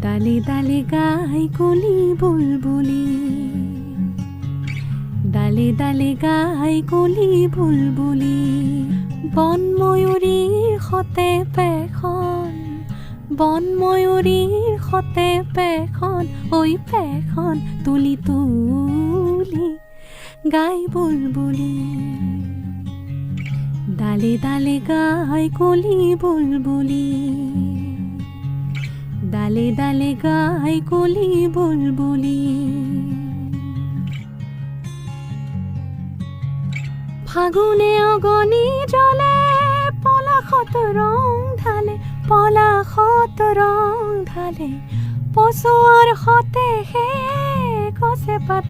ডালে ডালে গায় কলি বুলবুলি, ডালে ডালে গায় কলি বুলবুলি। বন ময়ূৰীৰ সতে পেখন, বন ময়ূৰীৰ সতে পেখন, ঐ পেখন তুলি তুলি গায় বুলবুলি। ডালে ডালে গায় কলি বুলবুলি, ডালে ডালে গায় কলি বুলবুলি। ফাগুনে অগণি জলে, পলাশত ৰং ঢালে, পলাশত ৰং ঢালে। পচুৱাৰ সতে সেই গছে পাতে